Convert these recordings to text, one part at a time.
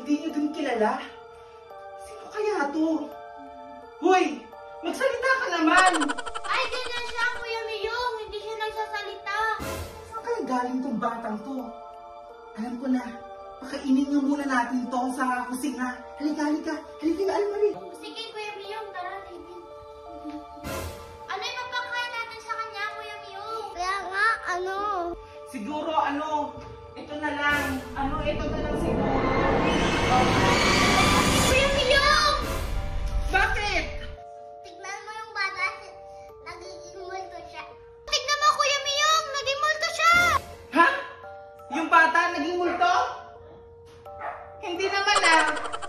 hindi niyo din kilala? Sino kaya to? Hoy! Magsalita ka naman! Ay, ganyan siya, Kuya Miyong. Hindi siya nagsasalita. Saan kaya galing tong batang to? Alam ko na. Pakainin nga muna natin to sa kusina. Halika, halika. Halika na, Almarie. Sige, Kuya Miyong. Tara, Raven. Ano yung mapakain natin sa kanya, Kuya Miyong? Kaya nga, ano? Siguro, ito na lang. Ito na lang siguro. Kuya Miyong! Bakit? Tignan mo yung bata. Nagiging multo siya. Tignan mo, Kuya Miyong! Naging multo siya! Ha? Yung bata naging multo? Hindi naman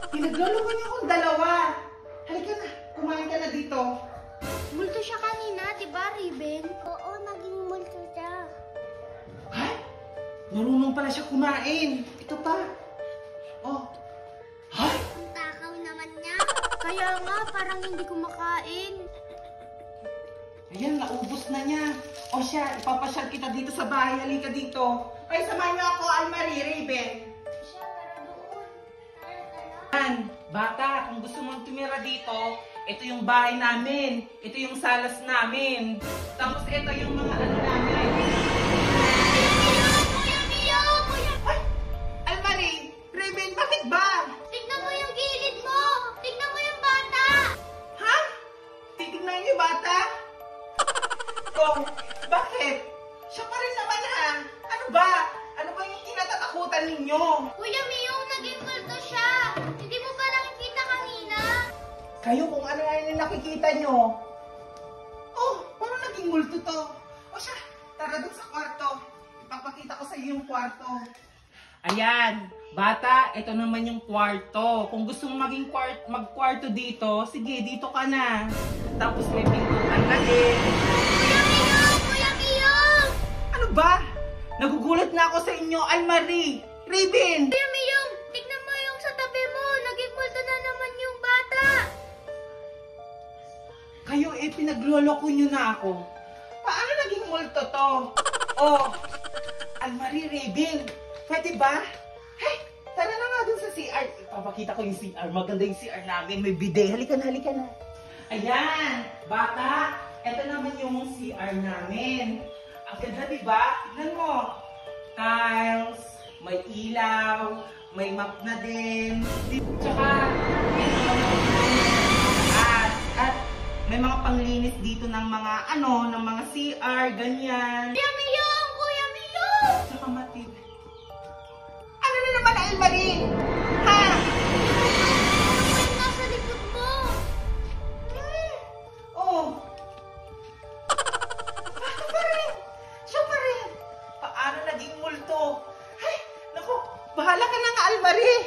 Pinaglulungan niyo akong dalawa. Halika na, kumain ka na dito. Multo siya kanina, di ba, Raven? Oo, naging multo siya. Ha? Marunong pala siya kumain. Ito pa. Oh. Ha? Ang takaw naman niya. Kaya nga, parang hindi kumakain. Ayan, naubos na niya. O siya, ipapasyal kita dito sa bahay. Halika dito. Ay, samahan niyo ako, Almarie, Raven. Siya, para doon. Tara. Yan, bata, kung gusto mong tumira dito, ito yung bahay namin. Ito yung salas namin. Tapos ito yung mga namin. Kuya Miyong! Ay! Almarie! Raven, bakit ba? Tignan mo yung gilid mo! Tignan mo yung bata! Ha? Titignan niyo bata? Oh, bakit? Siya pa rin naman Ano ba? Ano ba yung kinatatakutan ninyo? Kuya Miyong, naging multo siya! Hindi mo ba nakikita kanina? Kayo kung ano yung nakikita nyo. Oh, parang naging multo to. O siya, tara dun sa kwarto. Ipapakita ko sa iyo yung kwarto. Ayan, bata, ito naman yung kwarto. Kung gusto mong magkwarto dito, sige, dito ka na. Tapos may pintuan na din. Kuya Miyong! Kuya Miyong! Ano ba? Nagugulat na ako sa inyo, Almarie, Raven. Kuya Miyong! Tignan mo yung sa tabi mo! Naging multo na naman yung bata! Kayo pinagloloko nyo na ako. Paano naging multo to? Oh, Almarie, Raven, pwede ba? Hey, tara na nga dun sa CR. Ipapakita ko yung CR. Maganda yung CR namin. May bidet. Halika na, halika na. Ayan, bata. Ito naman yung CR namin. Ang ganda, diba? Tignan mo. Tiles, may ilaw, may map na din. Tsaka, at may mga panglinis dito ng mga ng mga CR, ganyan. Kuya Miyong! Kuya Miyong! Tsaka matib. Ano na naman, Almarie? Ha? Yung nasa likod mo! Oh. Baka pa rin. Siya pa rin. Paano naging multo? Ay, naku, bahala ka na nga, Almarie.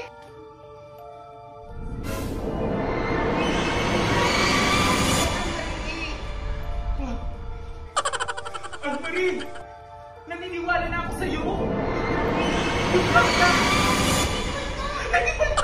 Almarie, naniniwala na ako sa'yo. Yung bata. Naging multo.